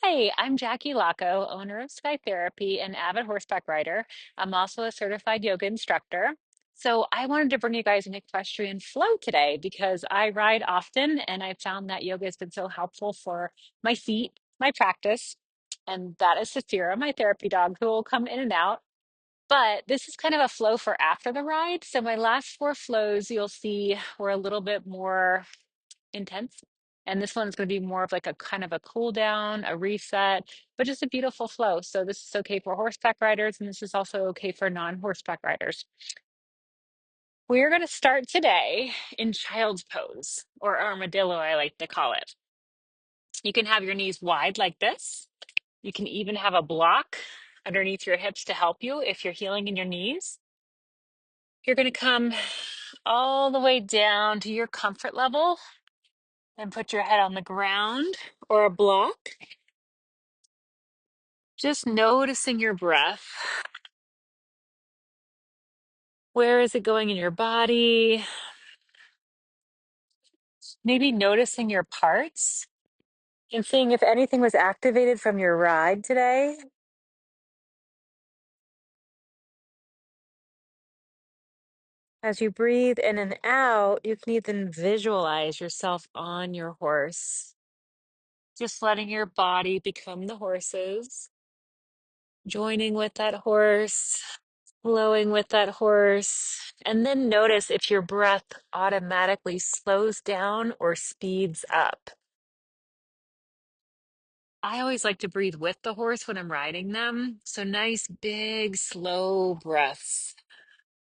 Hi, I'm Jackie Laco, owner of Sky Therapy and avid horseback rider. I'm also a certified yoga instructor. So I wanted to bring you guys an equestrian flow today because I ride often and I found that yoga has been so helpful for my feet, my practice, and that is Saphira, my therapy dog, who will come in and out. But this is kind of a flow for after the ride. So my last four flows you'll see were a little bit more intense. And this one's going to be more of like a kind of a cool down, a reset, but just a beautiful flow. So this is okay for horseback riders, and this is also okay for non-horseback riders. We're going to start today in child's pose, or armadillo, I like to call it. You can have your knees wide like this. You can even have a block underneath your hips to help you if you're healing in your knees. You're going to come all the way down to your comfort level and put your head on the ground or a block. Just noticing your breath. Where is it going in your body? Maybe noticing your parts and seeing if anything was activated from your ride today. As you breathe in and out, you can even visualize yourself on your horse. Just letting your body become the horse's, joining with that horse, flowing with that horse. And then notice if your breath automatically slows down or speeds up. I always like to breathe with the horse when I'm riding them. So nice, big, slow breaths,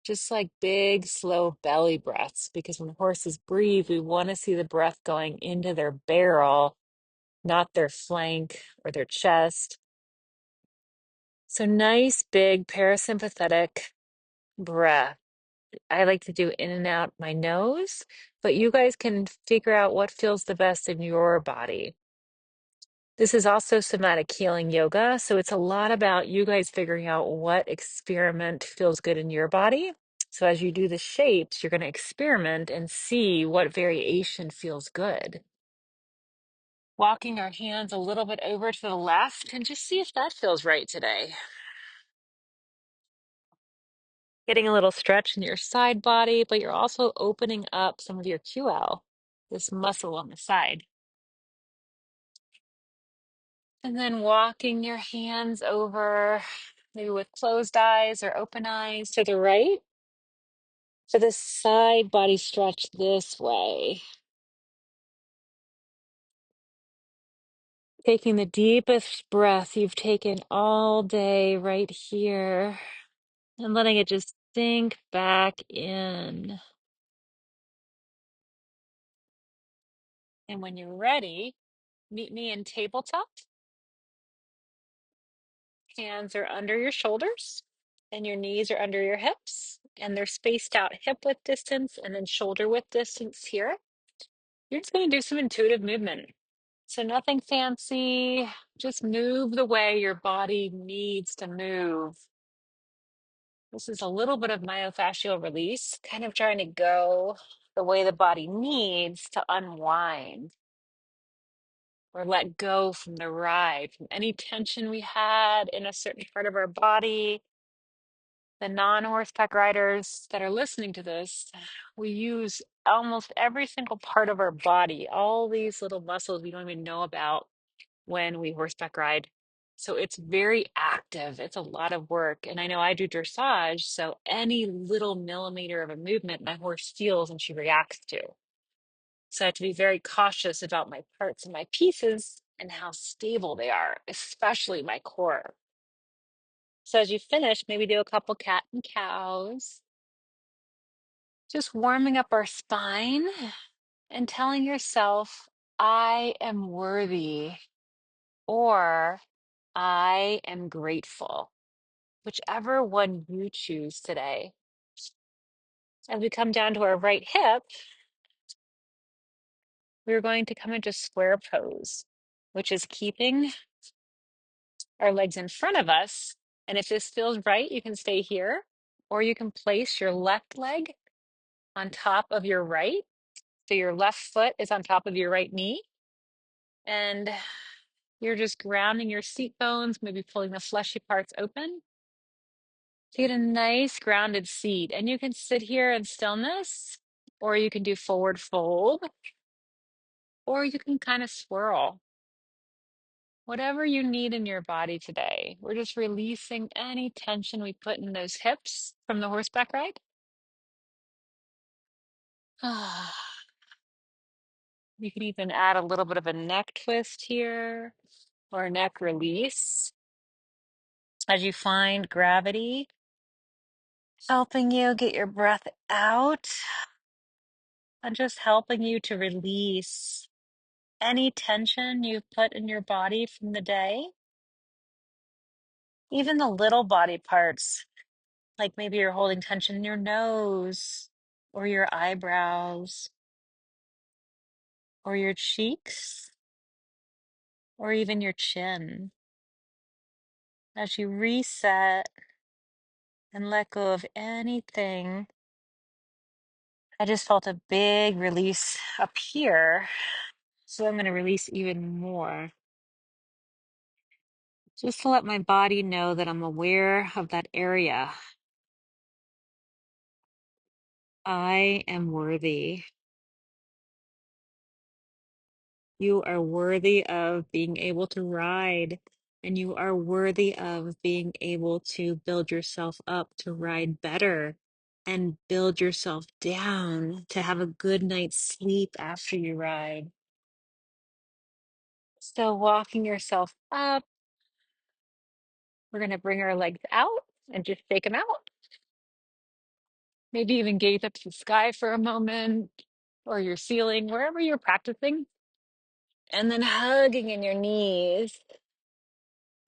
just like big, slow belly breaths. Because when horses breathe, we want to see the breath going into their barrel, not their flank or their chest. So nice, big parasympathetic breath. I like to do in and out my nose, but you guys can figure out what feels the best in your body. This is also somatic healing yoga. So it's a lot about you guys figuring out what experiment feels good in your body. So as you do the shapes, you're going to experiment and see what variation feels good. Walking our hands a little bit over to the left and just see if that feels right today. Getting a little stretch in your side body, but you're also opening up some of your QL, this muscle on the side. And then walking your hands over, maybe with closed eyes or open eyes to the right for the side body stretch this way. Taking the deepest breath you've taken all day right here and letting it just sink back in. And when you're ready, meet me in tabletop. Hands are under your shoulders and your knees are under your hips and they're spaced out hip width distance and then shoulder width distance here. You're just going to do some intuitive movement. So nothing fancy, just move the way your body needs to move. This is a little bit of myofascial release, kind of trying to go the way the body needs to unwind or let go from the ride, from any tension we had in a certain part of our body. The non-horseback riders that are listening to this, we use almost every single part of our body, all these little muscles we don't even know about when we horseback ride. So it's very active. It's a lot of work. And I know I do dressage, so any little millimeter of a movement my horse feels and she reacts to. So I have to be very cautious about my parts and my pieces and how stable they are, especially my core. So as you finish, maybe do a couple cat and cows, just warming up our spine and telling yourself, I am worthy or I am grateful, whichever one you choose today. As we come down to our right hip, we're going to come into square pose, which is keeping our legs in front of us. And if this feels right, you can stay here, or you can place your left leg on top of your right. So your left foot is on top of your right knee. And You're just grounding your seat bones, maybe pulling the fleshy parts open to get a nice grounded seat. And you can sit here in stillness, or you can do forward fold, or you can kind of swirl. Whatever you need in your body today. We're just releasing any tension we put in those hips from the horseback ride. You can even add a little bit of a neck twist here or a neck release as you find gravity helping you get your breath out and just helping you to release any tension you've put in your body from the day. Even the little body parts, like maybe you're holding tension in your nose or your eyebrows or your cheeks or even your chin. As you reset and let go of anything, I just felt a big release up here. So I'm going to release even more. Just to let my body know that I'm aware of that area. I am worthy. You are worthy of being able to ride, and you are worthy of being able to build yourself up to ride better and build yourself down to have a good night's sleep after you ride. So, walking yourself up, we're going to bring our legs out and just shake them out. Maybe even gaze up to the sky for a moment or your ceiling, wherever you're practicing. And then hugging in your knees.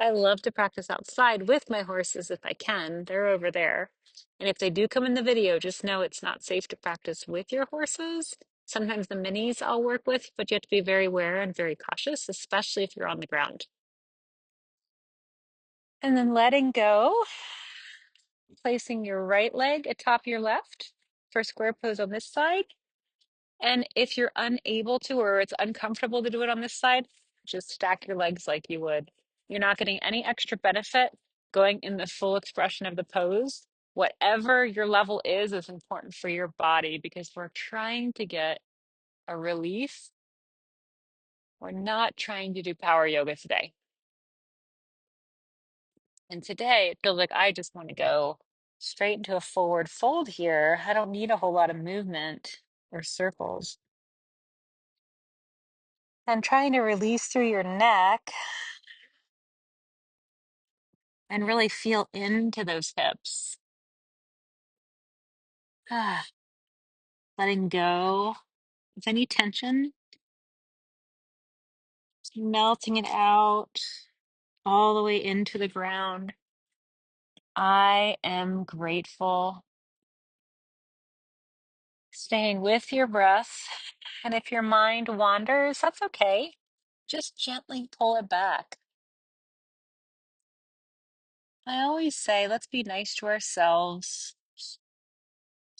I love to practice outside with my horses if I can. They're over there. And if they do come in the video, just know it's not safe to practice with your horses. Sometimes the minis I'll work with, but you have to be very aware and very cautious, especially if you're on the ground. And then letting go, placing your right leg atop your left for square pose on this side. And if you're unable to, or it's uncomfortable to do it on this side, just stack your legs like you would. You're not getting any extra benefit going in the full expression of the pose. Whatever your level is important for your body because we're trying to get a relief. We're not trying to do power yoga today. And today it feels like I just want to go straight into a forward fold here. I don't need a whole lot of movement or circles. And trying to release through your neck and really feel into those hips. Ah, letting go of any tension, melting it out all the way into the ground. I am grateful. Staying with your breath. And if your mind wanders, that's okay. Just gently pull it back. I always say, let's be nice to ourselves.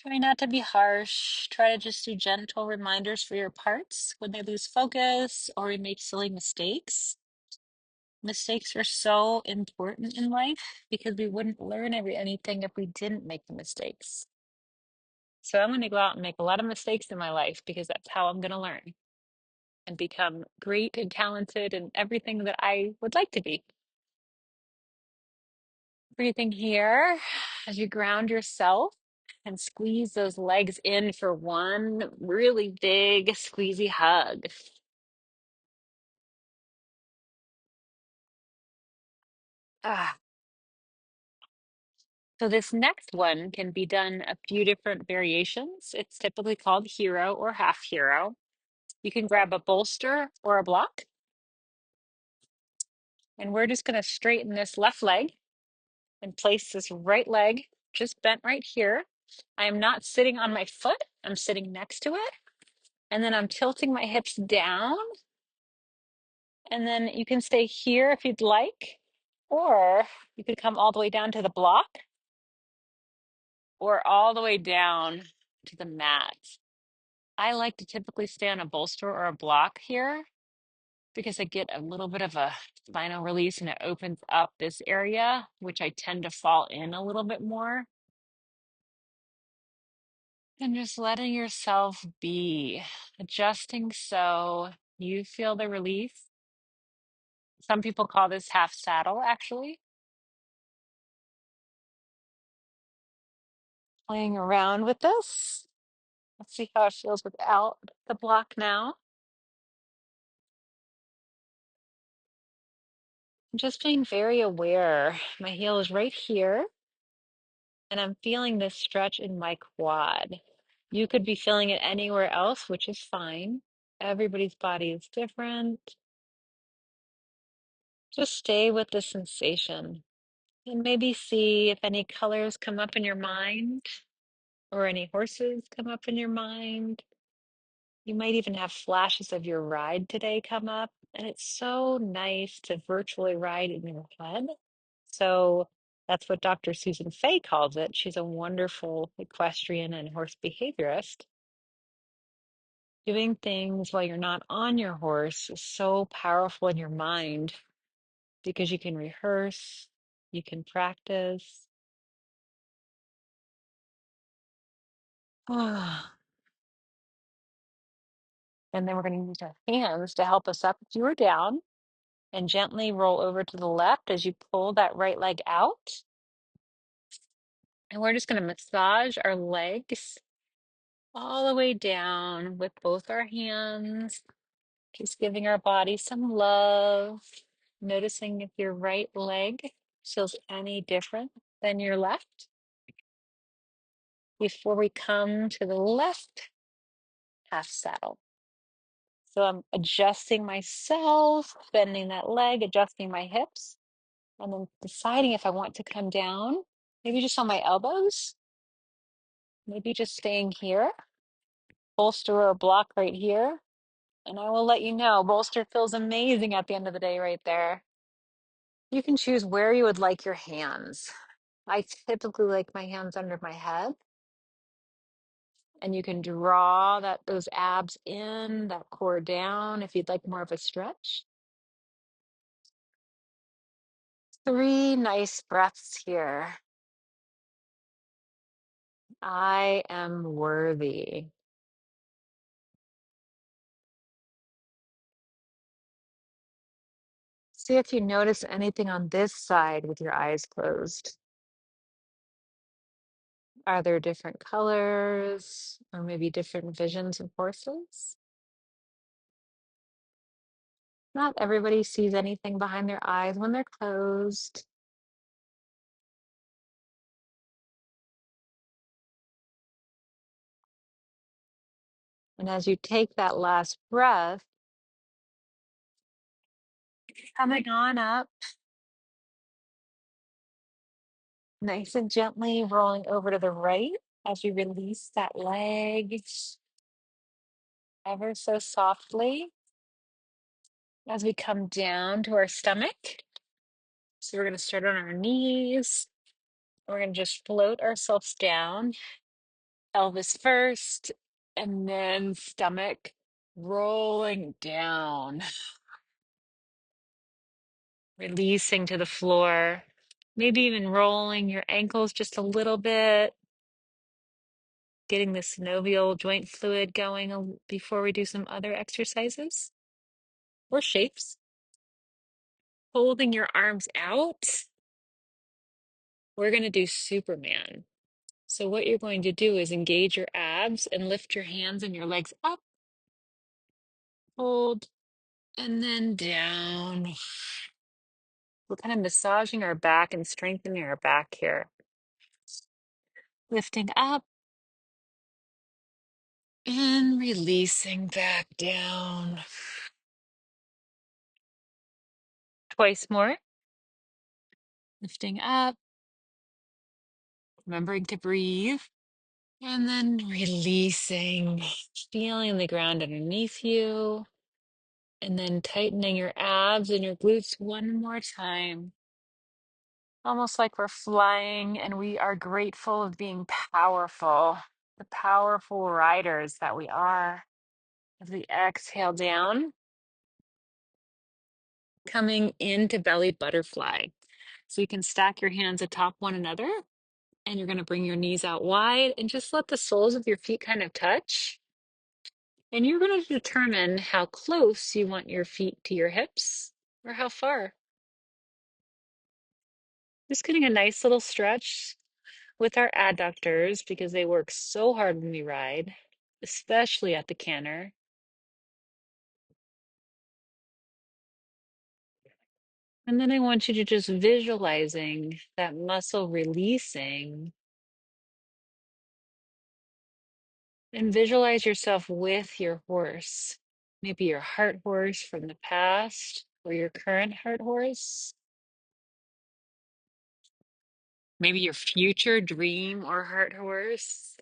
Try not to be harsh. Try to just do gentle reminders for your parts when they lose focus or we make silly mistakes. Mistakes are so important in life because we wouldn't learn anything if we didn't make the mistakes. So I'm going to go out and make a lot of mistakes in my life because that's how I'm going to learn and become great and talented and everything that I would like to be. Breathing here as you ground yourself and squeeze those legs in for one really big squeezy hug. Ah. So this next one can be done a few different variations. It's typically called hero or half hero. You can grab a bolster or a block, and we're just going to straighten this left leg and place this right leg just bent right here. I am not sitting on my foot, I'm sitting next to it. And then I'm tilting my hips down. And then you can stay here if you'd like, or you could come all the way down to the block or all the way down to the mat. I like to typically stay on a bolster or a block here because I get a little bit of a spinal release and it opens up this area, which I tend to fall in a little bit more. And just letting yourself be, adjusting so you feel the relief. Some people call this half saddle, actually. Playing around with this. Let's see how it feels without the block now. I'm just being very aware. My heel is right here, and I'm feeling this stretch in my quad. You could be feeling it anywhere else, which is fine. Everybody's body is different. Just stay with the sensation and maybe see if any colors come up in your mind or any horses come up in your mind. You might even have flashes of your ride today come up. And it's so nice to virtually ride in your head. So that's what Dr. Susan Fay calls it. She's a wonderful equestrian and horse behaviorist. Doing things while you're not on your horse is so powerful in your mind because you can rehearse, you can practice. Ah. And then we're going to use our hands to help us up if you are down and gently roll over to the left as you pull that right leg out. And we're just going to massage our legs all the way down with both our hands, just giving our body some love, noticing if your right leg feels any different than your left. Before we come to the left half saddle. So I'm adjusting myself, bending that leg, adjusting my hips, and then deciding if I want to come down, maybe just on my elbows, maybe just staying here, bolster or block right here. And I will let you know, bolster feels amazing at the end of the day right there. You can choose where you would like your hands. I typically like my hands under my head. And you can draw those abs in, that core down if you'd like more of a stretch. 3 nice breaths here. I am worthy. See if you notice anything on this side with your eyes closed. Are there different colors or maybe different visions of horses? Not everybody sees anything behind their eyes when they're closed. And as you take that last breath, coming on up, nice and gently rolling over to the right as you release that leg ever so softly as we come down to our stomach. So we're going to start on our knees. We're going to just float ourselves down, pelvis first, and then stomach rolling down, releasing to the floor. Maybe even rolling your ankles just a little bit, getting the synovial joint fluid going before we do some other exercises or shapes. Holding your arms out, we're going to do Superman. So what you're going to do is engage your abs and lift your hands and your legs up, hold, and then down. We're kind of massaging our back and strengthening our back here. Lifting up and releasing back down. Twice more. Lifting up, remembering to breathe, and then releasing, feeling the ground underneath you, and then tightening your abs and your glutes one more time. Almost like we're flying and we are grateful of being powerful, the powerful riders that we are. As we exhale down, coming into belly butterfly. So you can stack your hands atop one another and you're going to bring your knees out wide and just let the soles of your feet kind of touch. And you're going to determine how close you want your feet to your hips or how far. Just getting a nice little stretch with our adductors because they work so hard when we ride, especially at the canter. And then I want you to just visualizing that muscle releasing and visualize yourself with your horse. Maybe your heart horse from the past or your current heart horse. Maybe your future dream or heart horse.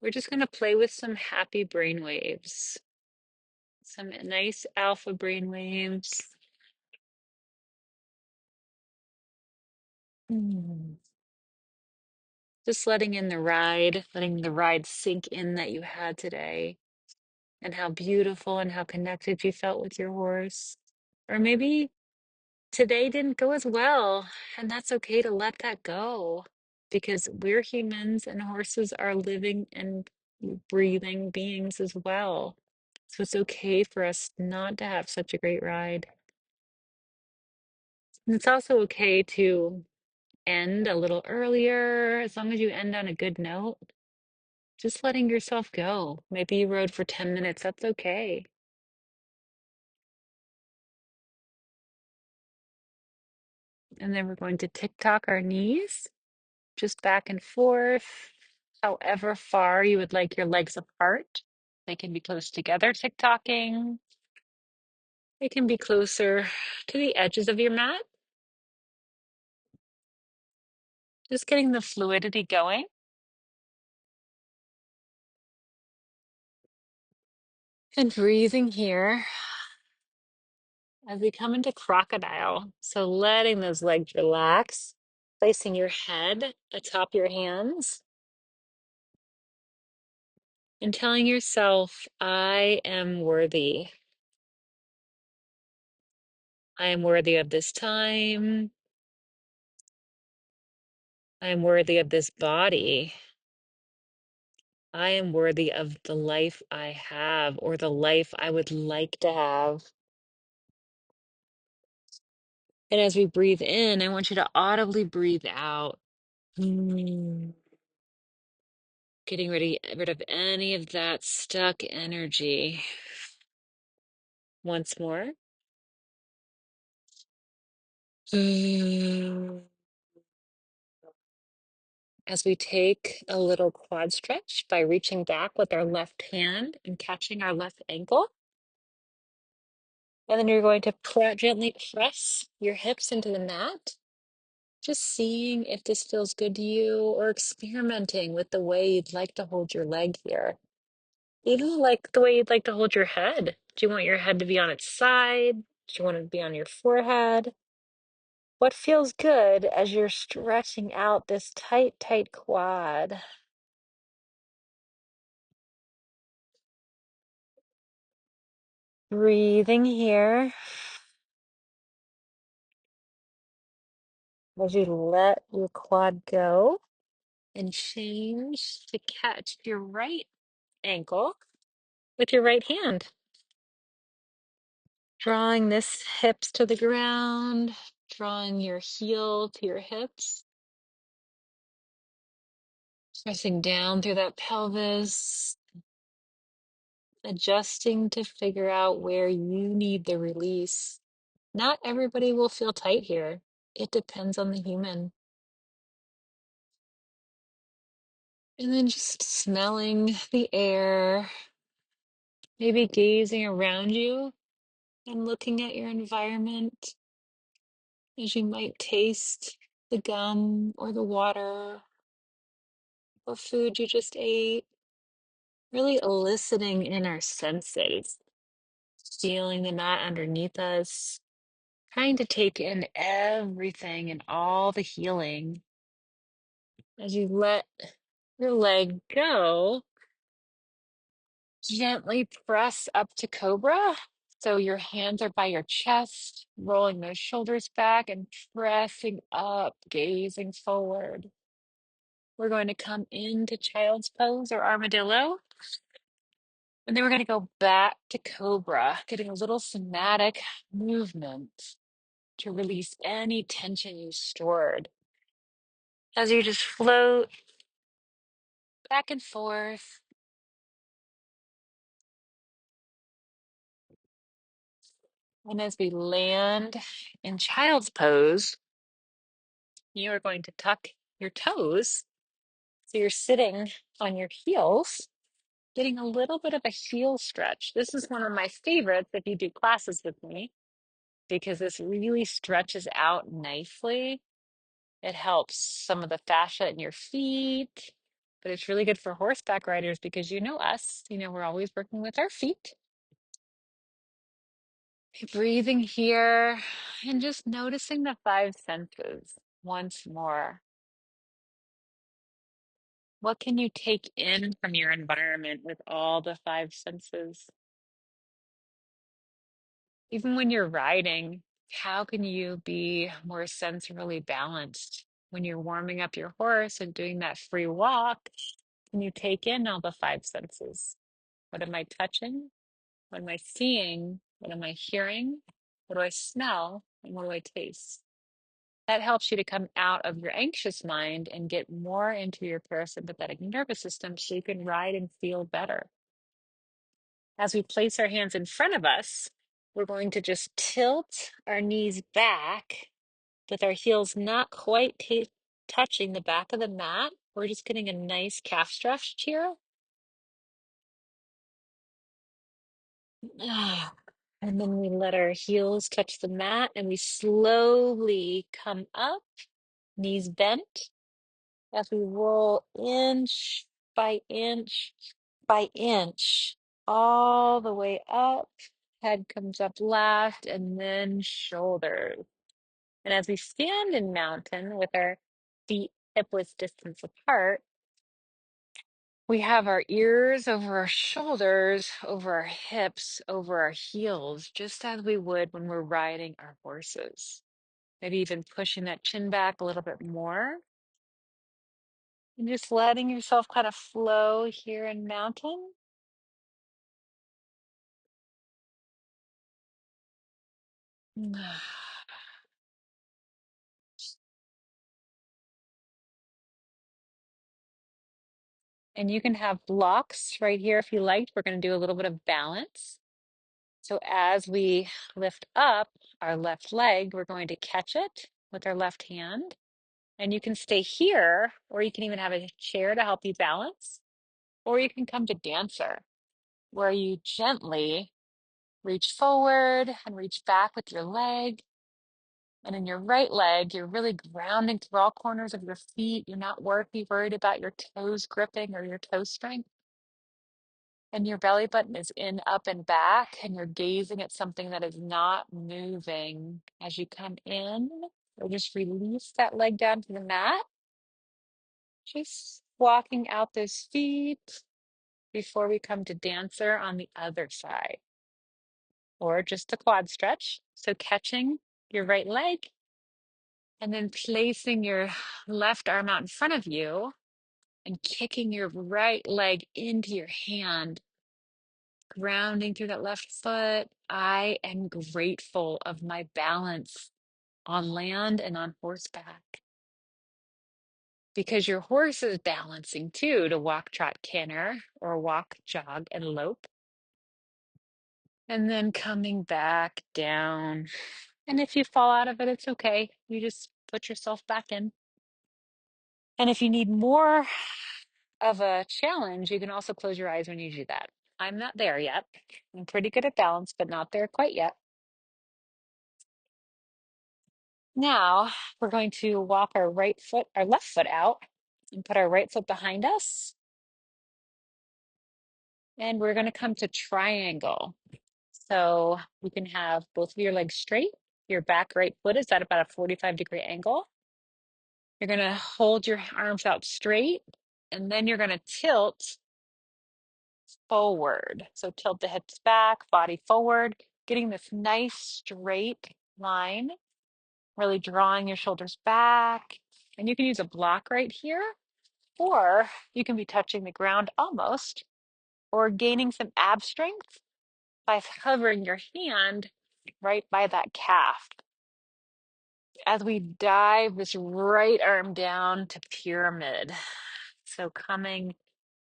We're just going to play with some happy brain waves, some nice alpha brain waves. Hmm. Just letting the ride sink in that you had today, and how beautiful and how connected you felt with your horse. Or maybe today didn't go as well, and that's okay to let that go because we're humans and horses are living and breathing beings as well. So it's okay for us not to have such a great ride. And it's also okay to end a little earlier as long as you end on a good note. Just letting yourself go. Maybe you rode for 10 minutes, that's okay. And then we're going to tick-tock our knees, just back and forth, however far you would like your legs apart. They can be close together, tick-tocking. They can be closer to the edges of your mat. Just getting the fluidity going. And breathing here as we come into crocodile. So letting those legs relax, placing your head atop your hands, and telling yourself, I am worthy. I am worthy of this time. I am worthy of this body. I am worthy of the life I have or the life I would like to have. And as we breathe in, I want you to audibly breathe out. Mm. Getting rid of any of that stuck energy. Once more. Mm. As we take a little quad stretch by reaching back with our left hand and catching our left ankle. And then you're going to gently press your hips into the mat, just seeing if this feels good to you or experimenting with the way you'd like to hold your leg here. Even like the way you'd like to hold your head. Do you want your head to be on its side? Do you want it to be on your forehead? What feels good as you're stretching out this tight, tight quad? Breathing here as you let your quad go and change to catch your right ankle with your right hand. Drawing this hips to the ground, drawing your heel to your hips, pressing down through that pelvis, adjusting to figure out where you need the release. Not everybody will feel tight here. It depends on the human. And then just smelling the air, maybe gazing around you and looking at your environment as you might taste the gum or the water or food you just ate. Really eliciting in our senses, feeling the mat underneath us, trying to take in everything and all the healing. As you let your leg go, gently press up to cobra. So your hands are by your chest, rolling those shoulders back and pressing up, gazing forward. We're going to come into child's pose or armadillo. And then we're going to go back to cobra, getting a little somatic movement to release any tension you stored. As you just float back and forth. And as we land in child's pose, you are going to tuck your toes. So you're sitting on your heels, getting a little bit of a heel stretch. This is one of my favorites if you do classes with me, because this really stretches out nicely. It helps some of the fascia in your feet, but it's really good for horseback riders because you know us, we're always working with our feet. Breathing here and just noticing the five senses once more. What can you take in from your environment with all the five senses? Even when you're riding, how can you be more sensorily balanced? When you're warming up your horse and doing that free walk, can you take in all the five senses? What am I touching? What am I seeing? What am I hearing? What do I smell? And what do I taste? That helps you to come out of your anxious mind and get more into your parasympathetic nervous system so you can ride and feel better. As we place our hands in front of us, we're going to just tilt our knees back with our heels not quite touching the back of the mat. We're just getting a nice calf stretch here. And then we let our heels touch the mat and we slowly come up, knees bent, as we roll inch by inch by inch all the way up. Head comes up last and then shoulders. And as we stand in mountain with our feet hip width distance apart, we have our ears over our shoulders, over our hips, over our heels, just as we would when we're riding our horses. Maybe even pushing that chin back a little bit more. And just letting yourself kind of flow here in mountain. And you can have blocks right here if you like. We're going to do a little bit of balance. So as we lift up our left leg, we're going to catch it with our left hand. And you can stay here, or you can even have a chair to help you balance, or you can come to dancer, where you gently reach forward and reach back with your leg. And in your right leg, you're really grounding through all corners of your feet. You're not worried about your toes gripping or your toe strength. And your belly button is in, up, and back, and you're gazing at something that is not moving. As you come in, or just release that leg down to the mat. Just walking out those feet before we come to dancer on the other side, or just the quad stretch. So catching your right leg and then placing your left arm out in front of you and kicking your right leg into your hand, grounding through that left foot. I am grateful of my balance on land and on horseback, because your horse is balancing too, to walk, trot, canter, or walk, jog, and lope. And then coming back down. And if you fall out of it, it's okay. You just put yourself back in. And if you need more of a challenge, you can also close your eyes when you do that. I'm not there yet. I'm pretty good at balance, but not there quite yet. Now we're going to walk our left foot out and put our right foot behind us. And we're going to come to triangle. So you can have both of your legs straight. Your back right foot is at about a 45-degree angle. You're going to hold your arms out straight, and then you're going to tilt forward. So tilt the hips back, body forward. getting this nice straight line, really drawing your shoulders back. And you can use a block right here, or you can be touching the ground almost, or gaining some ab strength by hovering your hand right by that calf. As we dive this right arm down to pyramid. So coming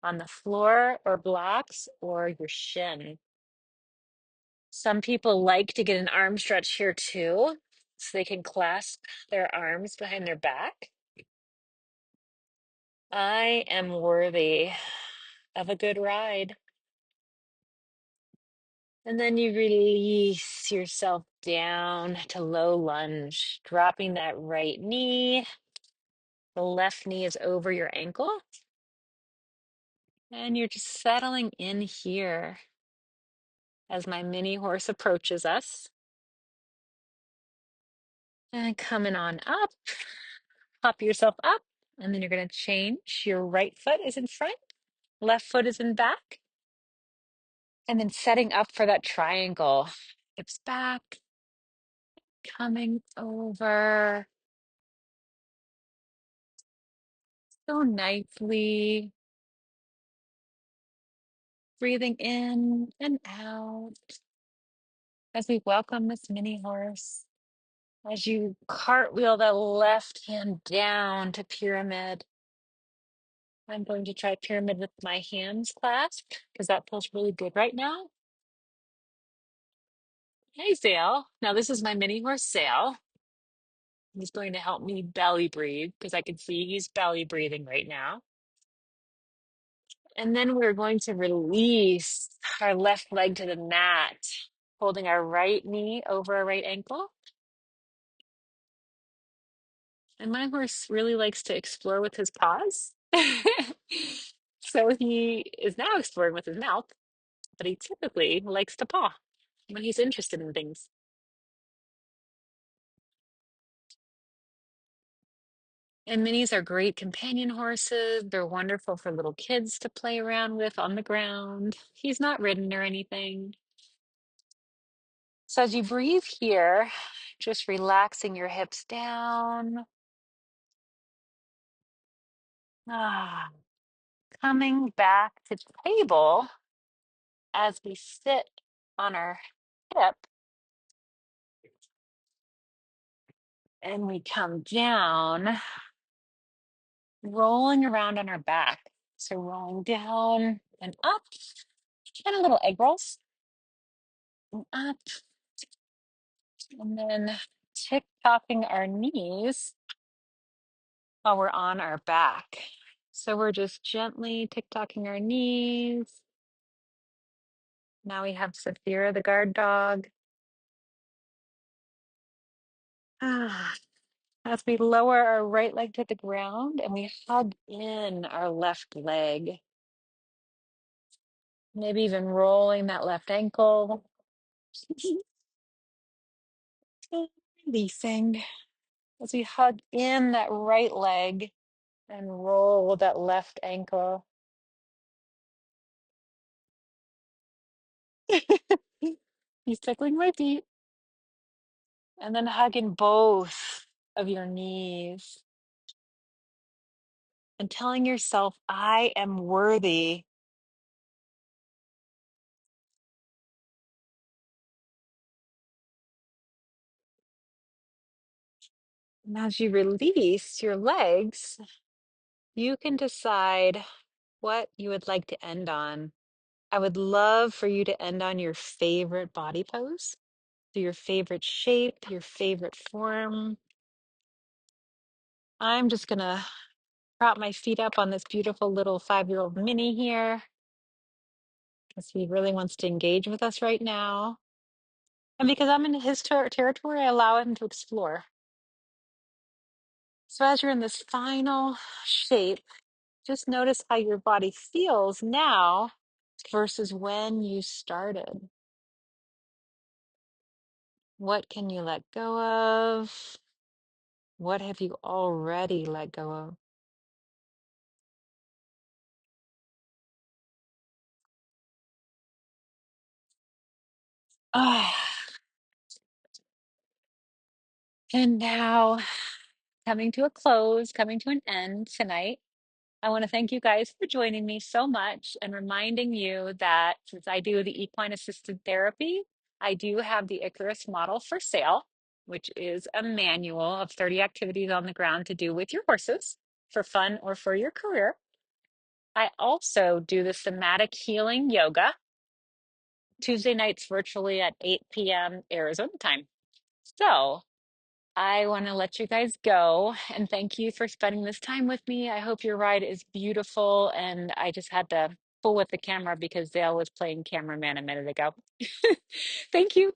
on the floor or blocks or your shin. Some people like to get an arm stretch here too, so they can clasp their arms behind their back. I am worthy of a good ride. And then you release yourself down to low lunge, dropping that right knee. The left knee is over your ankle. And you're just settling in here as my mini horse approaches us. And coming on up, pop yourself up, and then you're going to change. Your right foot is in front, left foot is in back. And then setting up for that triangle. Hips back, coming over so nicely. Breathing in and out as we welcome this mini horse. As you cartwheel the left hand down to pyramid. I'm going to try pyramid with my hands clasped because that feels really good right now. Hey, Zale. Now, this is my mini horse, Zale. He's going to help me belly breathe because I can see he's belly breathing right now. And then we're going to release our left leg to the mat, holding our right knee over our right ankle. And my horse really likes to explore with his paws. So he is now exploring with his mouth, but he typically likes to paw when he's interested in things. And minis are great companion horses. They're wonderful for little kids to play around with on the ground. He's not ridden or anything. So as you breathe here, just relaxing your hips down. Ah, coming back to table as we sit on our hip and we come down, rolling around on our back. So rolling down and up, and a little egg rolls, and up, and then tick-tocking our knees while we're on our back. So we're just gently tick-tocking our knees. Now we have Saphira, the guard dog. Ah, as we lower our right leg to the ground and we hug in our left leg. Maybe even rolling that left ankle. Releasing as we hug in that right leg and roll that left ankle. He's tickling my feet. And then hugging both of your knees and telling yourself, I am worthy. And as you release your legs, you can decide what you would like to end on. I would love for you to end on your favorite body pose, so your favorite shape, your favorite form. I'm just going to prop my feet up on this beautiful little 5-year-old mini here because he really wants to engage with us right now. And because I'm in his territory, I allow him to explore. So as you're in this final shape, just notice how your body feels now versus when you started. What can you let go of? What have you already let go of? Ah, and now coming to a close, coming to an end tonight. I want to thank you guys for joining me so much and reminding you that since I do the equine assisted therapy, I do have the Icarus model for sale, which is a manual of 30 activities on the ground to do with your horses for fun or for your career. I also do the somatic healing yoga Tuesday nights virtually at 8 p.m. Arizona time. So I want to let you guys go and thank you for spending this time with me. I hope your ride is beautiful. And I just had to fool with the camera because Dale was playing cameraman a minute ago. Thank you.